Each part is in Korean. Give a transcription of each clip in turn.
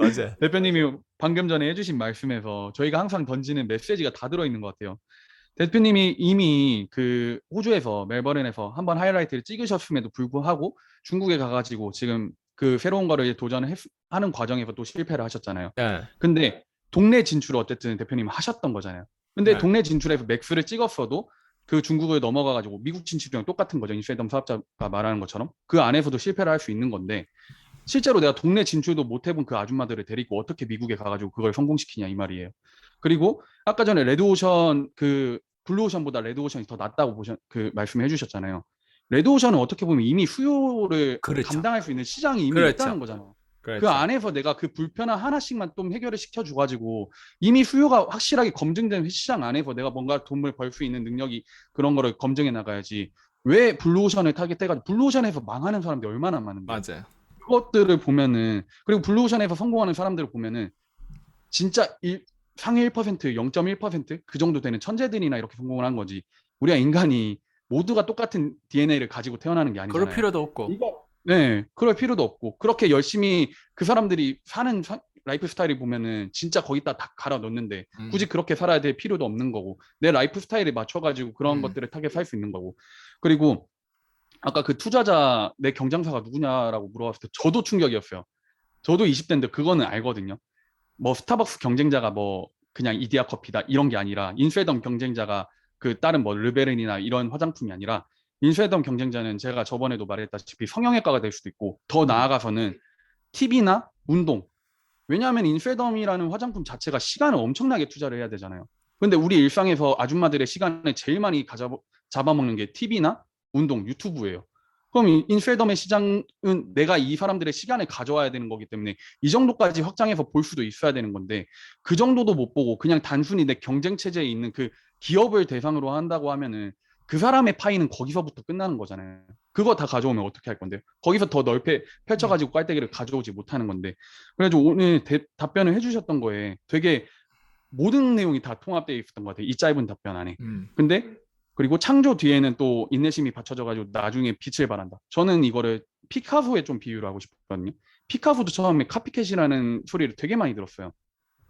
맞아요. 대표님이 방금 전에 해주신 말씀에서 저희가 항상 던지는 메시지가 다 들어있는 것 같아요. 대표님이 이미 그 호주에서 멜버른에서 한번 하이라이트를 찍으셨음에도 불구하고 중국에 가가지고 지금 그 새로운 거를 하는 과정에서 또 실패를 하셨잖아요. 예, 근데 동네 진출을 어쨌든 대표님 하셨던 거잖아요. 근데 예. 동네 진출에서 맥스를 찍었어도 그 중국을 넘어가가지고 미국 진출이랑 똑같은 거죠. 인쇄덤 사업자가 말하는 것처럼 그 안에서도 실패를 할 수 있는 건데 실제로 내가 동네 진출도 못 해본 그 아줌마들을 데리고 어떻게 미국에 가가지고 그걸 성공시키냐 이 말이에요. 그리고 아까 전에 레드오션 그 블루오션보다 레드오션이 더 낫다고 그 말씀해 주셨잖아요. 레드오션은 어떻게 보면 이미 수요를 그렇죠. 감당할 수 있는 시장이 이미 그렇죠. 있다는 거잖아요. 그 그렇죠. 안에서 내가 그 불편한 하나씩만 좀 해결을 시켜줘가지고 이미 수요가 확실하게 검증된 시장 안에서 내가 뭔가 돈을 벌 수 있는 능력이 그런 거를 검증해 나가야지. 왜 블루오션을 타겟해가지고 블루오션에서 망하는 사람들이 얼마나 많은데요. 맞아요. 그것들을 보면은 그리고 블루오션에서 성공하는 사람들을 보면은 진짜 상위 1%, 0.1%그 정도 되는 천재들이나 이렇게 성공을 한 거지. 우리가 인간이 모두가 똑같은 DNA를 가지고 태어나는 게 그럴 아니잖아요. 필요도 없고. 이거 네, 그럴 필요도 없고 그렇게 열심히 그 사람들이 사는 라이프 스타일이 보면은 진짜 거기다 다 갈아 넣는데 굳이 음, 그렇게 살아야 될 필요도 없는 거고 내 라이프 스타일에 맞춰가지고 그런 음, 것들을 타겟 할 수 있는 거고 그리고 아까 그 투자자 내 경쟁사가 누구냐라고 물어봤을 때 저도 충격이었어요. 저도 20대인데 그거는 알거든요. 뭐 스타벅스 경쟁자가 뭐 그냥 이디야 커피다 이런 게 아니라 인쇄덤 경쟁자가 그 다른 뭐 르베른이나 이런 화장품이 아니라 인쇄덤 경쟁자는 제가 저번에도 말했다시피 성형외과가 될 수도 있고 더 음, 나아가서는 TV나 운동. 왜냐하면 인쇄덤이라는 화장품 자체가 시간을 엄청나게 투자를 해야 되잖아요. 근데 우리 일상에서 아줌마들의 시간을 제일 많이 잡아먹는 게 TV나 운동, 유튜브예요. 그럼 인쇄덤의 시장은 내가 이 사람들의 시간을 가져와야 되는 거기 때문에 이 정도까지 확장해서 볼 수도 있어야 되는 건데 그 정도도 못 보고 그냥 단순히 내 경쟁 체제에 있는 그 기업을 대상으로 한다고 하면은 그 사람의 파이는 거기서부터 끝나는 거잖아요. 그거 다 가져오면 어떻게 할 건데요? 거기서 더 넓게 음, 펼쳐가지고 깔때기를 가져오지 못하는 건데 그래가지고 오늘 답변을 해주셨던 거에 되게 모든 내용이 다 통합되어 있었던 것 같아요. 이 짧은 답변 안에. 음. 근데 그리고 창조 뒤에는 또 인내심이 받쳐져가지고 나중에 빛을 발한다. 저는 이거를 피카소에 좀 비유를 하고 싶거든요. 피카소도 처음에 카피캣이라는 소리를 되게 많이 들었어요.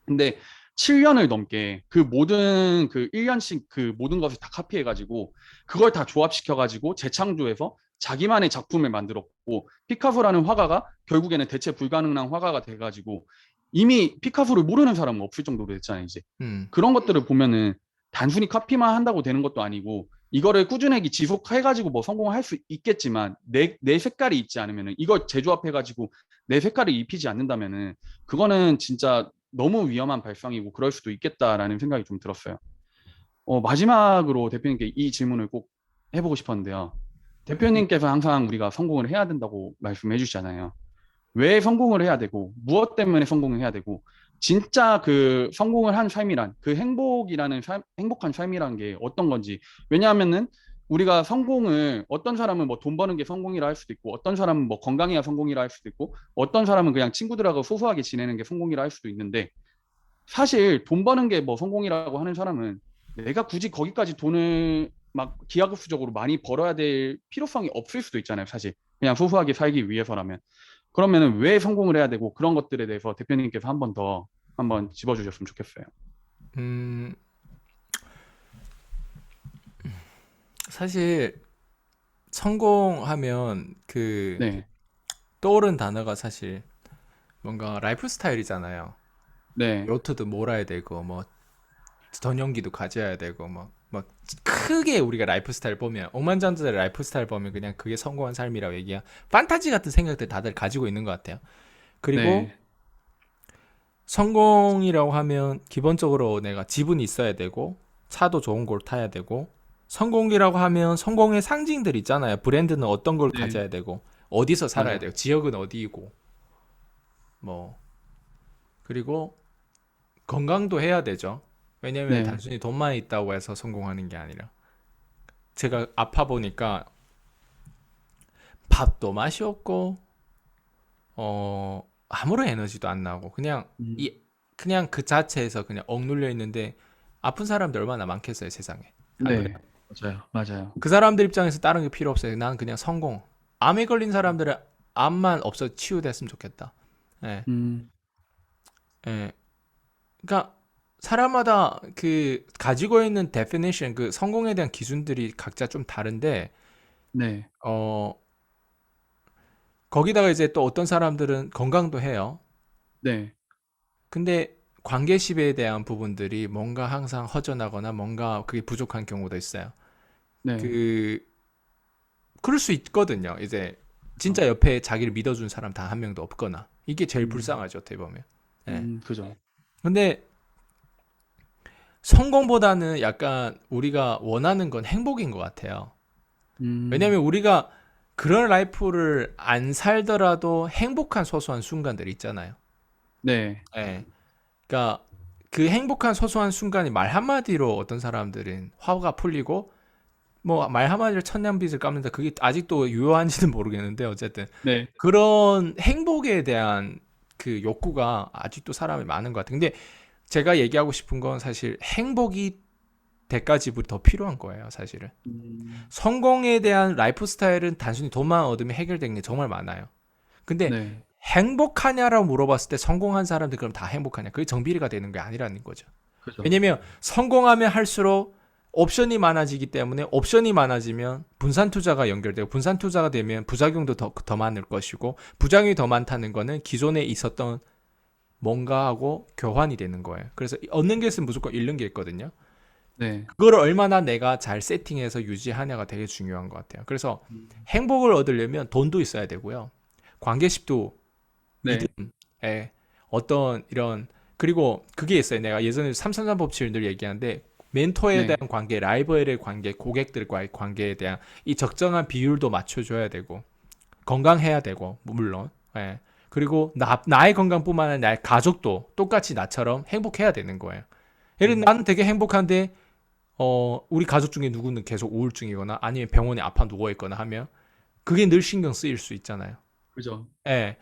근데 7년을 넘게 그 모든 그 1년씩 그 모든 것을 다 카피해가지고 그걸 다 조합시켜가지고 재창조해서 자기만의 작품을 만들었고 피카소라는 화가가 결국에는 대체 불가능한 화가가 돼가지고 이미 피카소를 모르는 사람은 없을 정도로 됐잖아요, 이제. 음. 그런 것들을 보면은 단순히 카피만 한다고 되는 것도 아니고 이거를 꾸준하게 지속해가지고 뭐 성공할 수 있겠지만 내 색깔이 있지 않으면은 이걸 재조합해가지고 내 색깔을 입히지 않는다면은 그거는 진짜 너무 위험한 발상이고 그럴 수도 있겠다라는 생각이 좀 들었어요. 마지막으로 대표님께 이 질문을 꼭 해보고 싶었는데요. 대표님께서 항상 우리가 성공을 해야 된다고 말씀해 주시잖아요. 왜 성공을 해야 되고, 무엇 때문에 성공을 해야 되고, 진짜 그 성공을 한 삶이란, 그 행복한 삶이란 게 어떤 건지. 왜냐하면은 우리가 성공을 어떤 사람은 뭐 돈 버는 게 성공이라 할 수도 있고, 어떤 사람은 뭐 건강해야 성공이라 할 수도 있고, 어떤 사람은 그냥 친구들하고 소소하게 지내는 게 성공이라 할 수도 있는데, 사실 돈 버는 게 뭐 성공이라고 하는 사람은 내가 굳이 거기까지 돈을 막 기하급수적으로 많이 벌어야 될 필요성이 없을 수도 있잖아요, 사실. 그냥 소소하게 살기 위해서라면. 그러면은 왜 성공을 해야 되고 그런 것들에 대해서 대표님께서 한 번 더 한번 짚어주셨으면 좋겠어요. 음, 사실 성공하면 그 네, 떠오른 단어가 사실 뭔가 라이프 스타일이잖아요. 네, 요트도 몰아야 되고 뭐 전용기도 가져야 되고 막 크게 우리가 라이프 스타일 보면 억만장자의 라이프 스타일 보면 그냥 그게 성공한 삶이라고 얘기야. 판타지 같은 생각들 다들 가지고 있는 것 같아요. 그리고 네, 성공이라고 하면 기본적으로 내가 집은 있어야 되고 차도 좋은 걸 타야 되고 성공이라고 하면 성공의 상징들 있잖아요. 브랜드는 어떤 걸 네, 가져야 되고 어디서 살아야 맞아요. 되고 지역은 어디이고 뭐 그리고 건강도 해야 되죠. 왜냐면 네, 단순히 돈만 있다고 해서 성공하는 게 아니라 제가 아파 보니까 밥도 맛이 없고 아무런 에너지도 안 나고 음, 그냥 그 자체에서 그냥 억눌려 있는데 아픈 사람들 얼마나 많겠어요 세상에. 안 그래요? 네, 맞아요, 맞아요. 그 사람들 입장에서 다른 게 필요 없어요. 난 그냥 성공. 암에 걸린 사람들은 암만 없어 치유됐으면 좋겠다. 예. 음, 예. 그러니까 사람마다 그 가지고 있는 definition 그 성공에 대한 기준들이 각자 좀 다른데 네. 어 거기다가 이제 또 어떤 사람들은 건강도 해요. 네. 근데 관계십에 대한 부분들이 뭔가 항상 허전하거나 뭔가 그게 부족한 경우도 있어요. 네. 그 그럴 수 있거든요. 이제 어. 진짜 옆에 자기를 믿어준 사람 단 한 명도 없거나 이게 제일 음. 불쌍하죠, 어떻게 보면. 예. 그죠. 근데 성공보다는 약간 우리가 원하는 건 행복인 것 같아요. 음. 왜냐면 우리가 그런 라이프를 안 살더라도 행복한 소소한 순간들 있잖아요. 네. 예. 그러니까 그 행복한 소소한 순간이 말 한마디로 어떤 사람들은 화가 풀리고 뭐 말 한마디로 천냥빚을 갚는다. 그게 아직도 유효한지는 모르겠는데 어쨌든 네. 그런 행복에 대한 그 욕구가 아직도 사람이 많은 것 같아요. 근데 제가 얘기하고 싶은 건 사실 행복이 대가지불이 더 필요한 거예요, 사실은. 음. 성공에 대한 라이프 스타일은 단순히 돈만 얻으면 해결되는 게 정말 많아요. 근데 네. 행복하냐라고 물어봤을 때 성공한 사람들 그럼 다 행복하냐? 그게 정비례가 되는 게 아니라는 거죠. 그죠. 왜냐면 성공하면 할수록 옵션이 많아지기 때문에 옵션이 많아지면 분산 투자가 연결되고 분산 투자가 되면 부작용도 더 많을 것이고 부작용이 더 많다는 거는 기존에 있었던 뭔가하고 교환이 되는 거예요. 그래서 얻는 게 있으면 무조건 잃는 게 있거든요. 네. 그걸 얼마나 내가 잘 세팅해서 유지하냐가 되게 중요한 것 같아요. 그래서 음. 행복을 얻으려면 돈도 있어야 되고요. 관계십도 믿음, 네. 에 어떤 이런 그리고 그게 있어요. 내가 예전에 삼삼삼 법칙을 늘 얘기하는데 멘토에 네. 대한 관계, 라이벌의 관계, 고객들과의 관계에 대한 이 적정한 비율도 맞춰줘야 되고 건강해야 되고 물론 예. 그리고 나의 건강뿐만 아니라 나의 가족도 똑같이 나처럼 행복해야 되는 거예요. 예를 들어 음. 나는 되게 행복한데 우리 가족 중에 누구는 계속 우울증이거나 아니면 병원에 아파 누워 있거나 하면 그게 늘 신경 쓰일 수 있잖아요. 그죠. 예.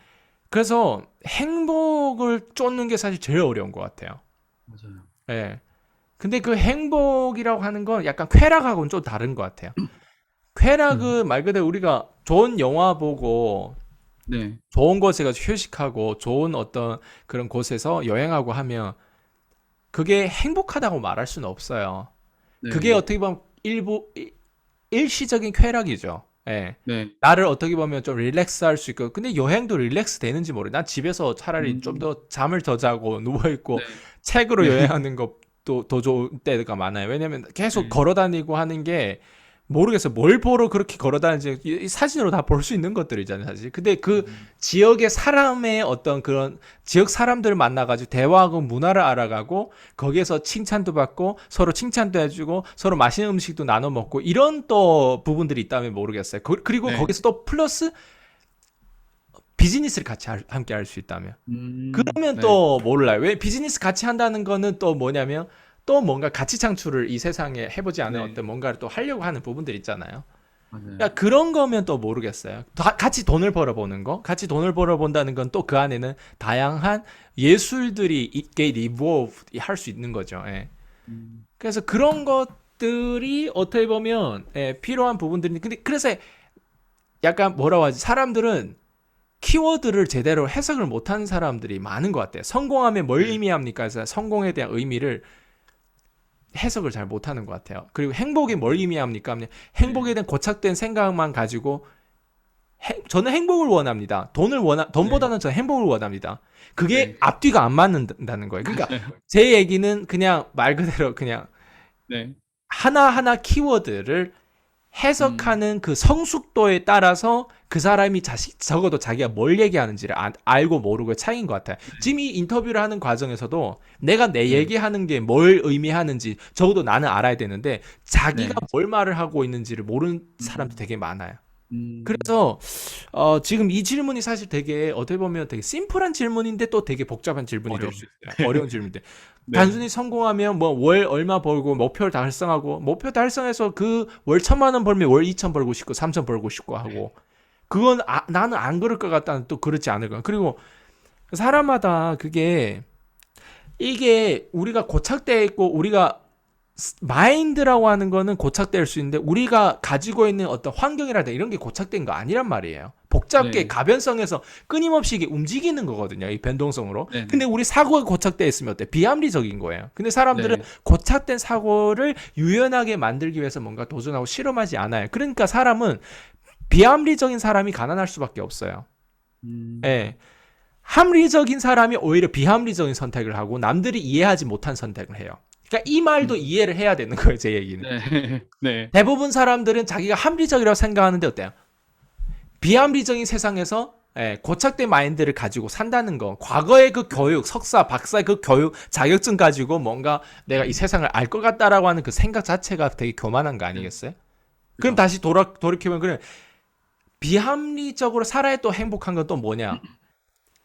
그래서 행복을 쫓는 게 사실 제일 어려운 것 같아요. 맞아요. 예. 근데 그 행복이라고 하는 건 약간 쾌락하고는 좀 다른 것 같아요. 음. 쾌락은 말 그대로 우리가 좋은 영화 보고 네. 좋은 곳에 가서 휴식하고 좋은 어떤 그런 곳에서 여행하고 하면 그게 행복하다고 말할 수는 없어요. 그게 네. 어떻게 보면 일시적인 쾌락이죠. 예. 네. 나를 어떻게 보면 좀 릴렉스 할 수 있고 근데 여행도 릴렉스 되는지 모르. 난 집에서 차라리 좀 음. 더 잠을 더 자고 누워 있고 네. 책으로 네. 여행하는 것도 더 좋은 때가 많아요. 왜냐면 계속 네. 걸어 다니고 하는 게 모르겠어요. 뭘 보러 그렇게 걸어 다니는지 이 사진으로 다 볼 수 있는 것들이잖아요, 사실. 근데 그 음. 지역의 사람의 어떤 그런 지역 사람들을 만나가지고 대화하고 문화를 알아가고 거기에서 칭찬도 받고 서로 칭찬도 해주고 서로 맛있는 음식도 나눠 먹고 이런 또 부분들이 있다면 모르겠어요. 그리고 네. 거기서 또 플러스 비즈니스를 같이 함께 할 수 있다면. 그러면 네. 또 몰라요. 왜 비즈니스 같이 한다는 거는 또 뭐냐면 또 뭔가 가치 창출을 이 세상에 해보지 않은 네. 어떤 뭔가를 또 하려고 하는 부분들 있잖아요. 맞아요. 그러니까 그런 거면 또 모르겠어요. 같이 돈을 벌어보는 거, 같이 돈을 벌어본다는 건 또 그 안에는 다양한 예술들이 있게 리볼브 할 수 있는 거죠. 예. 음. 그래서 그런 것들이 어떻게 보면 필요한 부분들이 근데 그래서 약간 뭐라고 하지? 사람들은 키워드를 제대로 해석을 못하는 사람들이 많은 것 같아요. 성공하면 뭘 네. 의미합니까? 해서 성공에 대한 의미를 해석을 잘 못하는 것 같아요. 그리고 행복이 뭘 의미합니까? 하면 행복에 네. 대한 고착된 생각만 가지고 저는 행복을 원합니다. 네. 돈보다는 저는 행복을 원합니다. 그게 네. 앞뒤가 안 맞는다는 거예요. 그러니까 맞아요. 제 얘기는 그냥 말 그대로 그냥 네. 하나하나 키워드를 음. 해석하는 그 성숙도에 따라서 그 사람이 적어도 자기가 뭘 얘기하는지를 알고 모르고의 차이인 것 같아요. 지금 이 인터뷰를 하는 과정에서도 내가 내 네. 얘기하는 게 뭘 의미하는지 적어도 나는 알아야 되는데 자기가 네. 뭘 말을 하고 있는지를 모르는 사람도 음. 되게 많아요. 음. 그래서 지금 이 질문이 사실 되게 어떻게 보면 되게 심플한 질문인데 또 되게 복잡한 질문이 될 어려워요. 수 있어요. 어려운 질문인데 네. 단순히 성공하면 뭐 월 얼마 벌고 목표를 달성하고 목표 달성해서 그 월 1,000만 원 벌면 월 2천 벌고 싶고 3천 벌고 싶고 하고 그건 나는 안 그럴 것 같다는 또 그렇지 않을 거야. 그리고 사람마다 그게 이게 우리가 고착되어 있고 우리가 마인드라고 하는 거는 고착될 수 있는데 우리가 가지고 있는 어떤 환경이라든가 이런 게 고착된 거 아니란 말이에요. 복잡게 네. 가변성에서 끊임없이 이게 움직이는 거거든요. 이 변동성으로. 네. 근데 우리 사고가 고착돼 있으면 어때? 비합리적인 거예요. 근데 사람들은 네. 고착된 사고를 유연하게 만들기 위해서 뭔가 도전하고 실험하지 않아요. 그러니까 사람은 비합리적인 사람이 가난할 수밖에 없어요. 음. 예. 합리적인 사람이 오히려 비합리적인 선택을 하고 남들이 이해하지 못한 선택을 해요. 그러니까 이 말도 음. 이해를 해야 되는 거예요, 제 얘기는. 네. 네. 대부분 사람들은 자기가 합리적이라고 생각하는데 어때요? 비합리적인 세상에서 고착된 마인드를 가지고 산다는 거, 과거의 그 교육, 석사, 박사의 그 교육, 자격증 가지고 뭔가 내가 이 세상을 알 것 같다라고 하는 그 생각 자체가 되게 교만한 거 네. 아니겠어요? 그럼 그죠. 다시 돌이키면 그래 비합리적으로 살아야 또 행복한 건 또 뭐냐?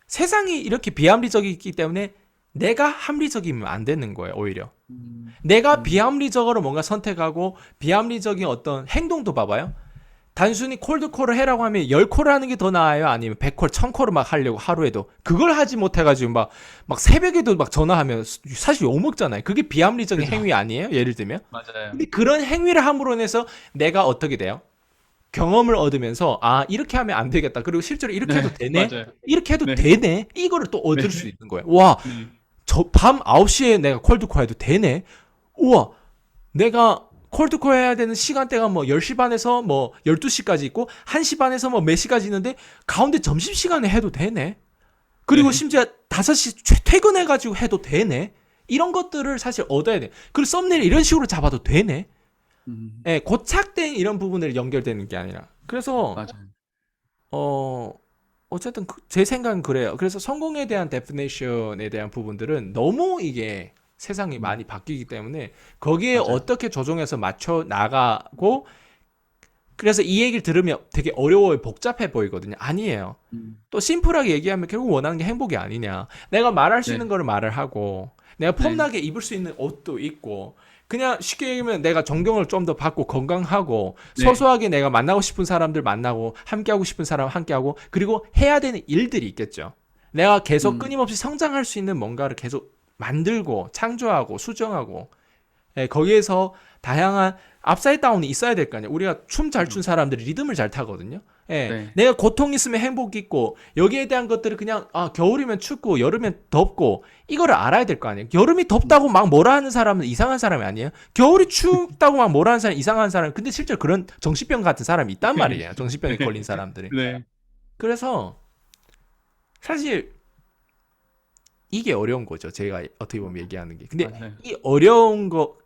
세상이 이렇게 비합리적이기 때문에 내가 합리적이면 안 되는 거예요, 오히려. 음. 내가 음. 비합리적으로 뭔가 선택하고 비합리적인 어떤 행동도 봐봐요. 단순히 콜드콜을 해라고 하면 10콜을 하는 게 더 나아요? 아니면 100콜, 1000콜을 막 하려고 하루에도. 그걸 하지 못해가지고 막 새벽에도 막 전화하면 사실 욕먹잖아요. 그게 비합리적인 그죠. 행위 아니에요? 예를 들면. 맞아요. 근데 그런 행위를 함으로 인해서 내가 어떻게 돼요? 경험을 얻으면서 아 이렇게 하면 안 되겠다. 그리고 실제로 이렇게 네. 해도 되네. 맞아요. 이렇게 해도 네. 되네. 이거를 또 네. 얻을 수 있는 거예요. 와, 네. 저 밤 9시에 내가 콜드콜 해도 되네. 우와, 내가 콜드콜 해야 되는 시간대가 뭐 10시 반에서 뭐 12시까지 있고 1시 반에서 뭐 몇 시까지 있는데 가운데 점심시간에 해도 되네. 그리고 네. 심지어 5시 퇴근해가지고 해도 되네. 이런 것들을 사실 얻어야 돼. 그리고 썸네일 이런 식으로 잡아도 되네. 음. 예, 고착된 이런 부분들이 연결되는 게 아니라. 그래서 맞아요. 어 어쨌든 제 생각은 그래요. 그래서 성공에 대한 데피니션에 대한 부분들은 너무 이게 세상이 음. 많이 바뀌기 때문에 거기에 맞아요. 어떻게 조정해서 맞춰 나가고 그래서 이 얘기를 들으면 되게 어려워요. 복잡해 보이거든요. 아니에요. 음. 또 심플하게 얘기하면 결국 원하는 게 행복이 아니냐. 내가 말할 수 네. 있는 거를 말을 하고 내가 네. 폼나게 입을 수 있는 옷도 있고 그냥 쉽게 얘기하면 내가 존경을 좀 더 받고 건강하고 네. 소소하게 내가 만나고 싶은 사람들 만나고 함께하고 싶은 사람 함께하고 그리고 해야 되는 일들이 있겠죠. 내가 계속 음. 끊임없이 성장할 수 있는 뭔가를 계속 만들고 창조하고 수정하고 거기에서 다양한 업사이드 다운이 있어야 될 거 아니에요. 우리가 춤 잘 춘 그죠. 사람들이 리듬을 잘 타거든요. 예, 네. 내가 고통 있으면 행복 있고 여기에 대한 것들을 그냥 아 겨울이면 춥고 여름이면 덥고 이거를 알아야 될 거 아니에요. 여름이 덥다고 막 뭐라 하는 사람은 이상한 사람이 아니에요. 겨울이 춥다고 막 뭐라 하는 사람 이상한 사람. 근데 실제로 그런 정신병 같은 사람이 있단 말이에요. 정신병에 걸린 사람들이. 네. 그래서 사실 이게 어려운 거죠. 제가 어떻게 보면 얘기하는 게. 근데 맞아요. 이 어려운 거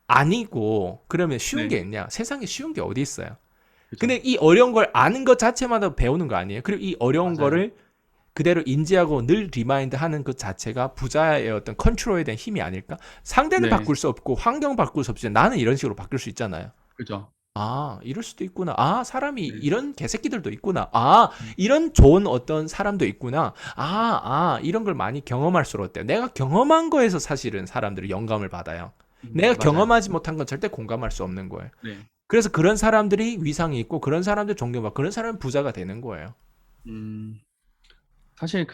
아니고 그러면 쉬운 네. 게 있냐? 세상에 쉬운 게 어디 있어요? 근데 그죠. 이 어려운 걸 아는 것 자체마다 배우는 거 아니에요? 그리고 이 어려운 맞아요. 거를 그대로 인지하고 늘 리마인드 하는 그 자체가 부자의 어떤 컨트롤에 대한 힘이 아닐까? 상대는 네. 바꿀 수 없고 환경 바꿀 수 없지. 나는 이런 식으로 바뀔 수 있잖아요. 그죠. 아, 이럴 수도 있구나. 아, 사람이 네. 이런 개새끼들도 있구나. 아, 음. 이런 좋은 어떤 사람도 있구나. 이런 걸 많이 경험할수록 어때요? 내가 경험한 거에서 사실은 사람들이 영감을 받아요. 내가 맞아요. 경험하지 못한 건 절대 공감할 수 없는 거예요. 네. 그래서 그런 사람들이 위상이 있고 그런 사람들 존경받고 그런 사람은 부자가 되는 거예요. 음. 사실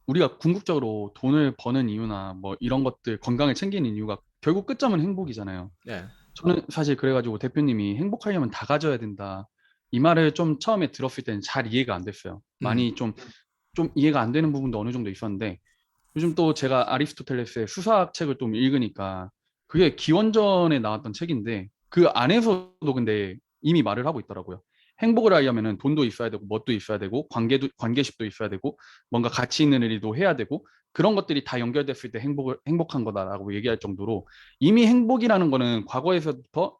우리가 궁극적으로 돈을 버는 이유나 뭐 이런 것들 건강을 챙기는 이유가 결국 끝점은 행복이잖아요. 네. 저는 사실 그래가지고 대표님이 행복하려면 다 가져야 된다. 이 말을 좀 처음에 들었을 때는 잘 이해가 안 됐어요. 음. 많이 좀 이해가 안 되는 부분도 어느 정도 있었는데 요즘 또 제가 아리스토텔레스의 수사학 책을 좀 읽으니까 그게 기원전에 나왔던 책인데 그 안에서도 근데 이미 말을 하고 있더라고요. 행복을 하려면은 돈도 있어야 되고 뭣도 있어야 되고 관계십도 있어야 되고 뭔가 가치 있는 일도 해야 되고 그런 것들이 다 연결됐을 때 행복한 거다라고 얘기할 정도로 이미 행복이라는 거는 과거에서부터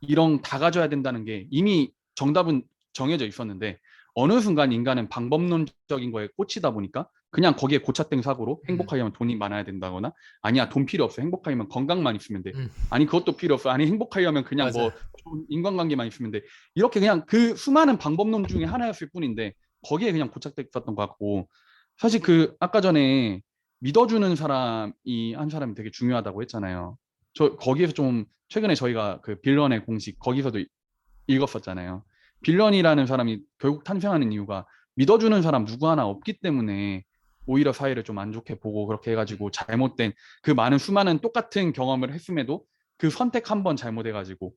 이런 다 가져야 된다는 게 이미 정답은 정해져 있었는데 어느 순간 인간은 방법론적인 거에 꽂히다 보니까 그냥 거기에 고착된 사고로 음. 행복하려면 돈이 많아야 된다거나 아니야 돈 필요 없어 행복하려면 건강만 있으면 돼 음. 아니 그것도 필요 없어 아니 행복하려면 그냥 뭐 맞아. 좋은 인간관계만 있으면 돼 이렇게 그냥 그 수많은 방법론 중에 하나였을 뿐인데 거기에 그냥 고착돼 있었던 것 같고 사실 아까 전에 믿어주는 사람이 한 사람이 되게 중요하다고 했잖아요. 저 거기에서 좀 최근에 저희가 그 빌런의 공식 거기서도 읽었었잖아요. 빌런이라는 사람이 결국 탄생하는 이유가 믿어주는 사람 누구 하나 없기 때문에 오히려 사회를 좀 안 좋게 보고 그렇게 해가지고 잘못된 그 많은 수많은 똑같은 경험을 했음에도 그 선택 한 번 잘못해가지고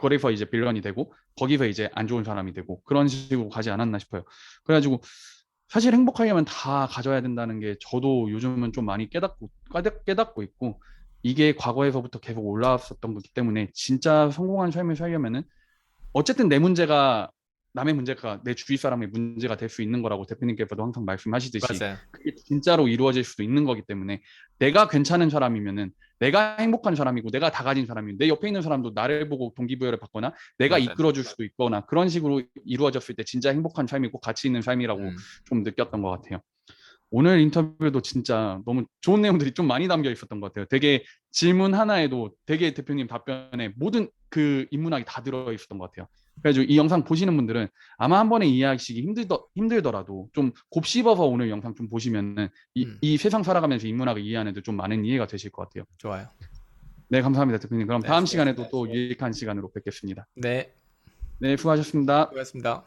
거기서 이제 빌런이 되고 거기서 이제 안 좋은 사람이 되고 그런 식으로 가지 않았나 싶어요. 그래가지고 사실 행복하려면 다 가져야 된다는 게 저도 요즘은 좀 많이 깨닫고 있고 이게 과거에서부터 계속 올라왔었던 거기 때문에 진짜 성공한 삶을 살려면은 어쨌든 내 문제가 남의 문제가 내 주위 사람의 문제가 될 수 있는 거라고 대표님께서도 항상 말씀하시듯이 맞아요. 그게 진짜로 이루어질 수도 있는 거기 때문에 내가 괜찮은 사람이면은 내가 행복한 사람이고 내가 다 가진 사람이고 내 옆에 있는 사람도 나를 보고 동기부여를 받거나 내가 맞아요. 이끌어줄 수도 있거나 그런 식으로 이루어졌을 때 진짜 행복한 삶이고 가치 있는 삶이라고 음. 좀 느꼈던 것 같아요. 오늘 인터뷰도 진짜 너무 좋은 내용들이 좀 많이 담겨 있었던 것 같아요. 되게 질문 하나에도 되게 대표님 답변에 모든 그 인문학이 다 들어 있었던 것 같아요. 그래가지고 이 영상 보시는 분들은 아마 한 번에 이해하시기 힘들더라도 좀 곱씹어서 오늘 영상 좀 보시면은 이 세상 살아가면서 인문학을 이해하는 데 좀 많은 이해가 되실 것 같아요. 좋아요. 네, 감사합니다, 대표님. 그럼 네, 다음 수고하셨습니다. 시간에도 또 유익한 시간으로 뵙겠습니다. 네, 네, 수고하셨습니다. 수고하셨습니다.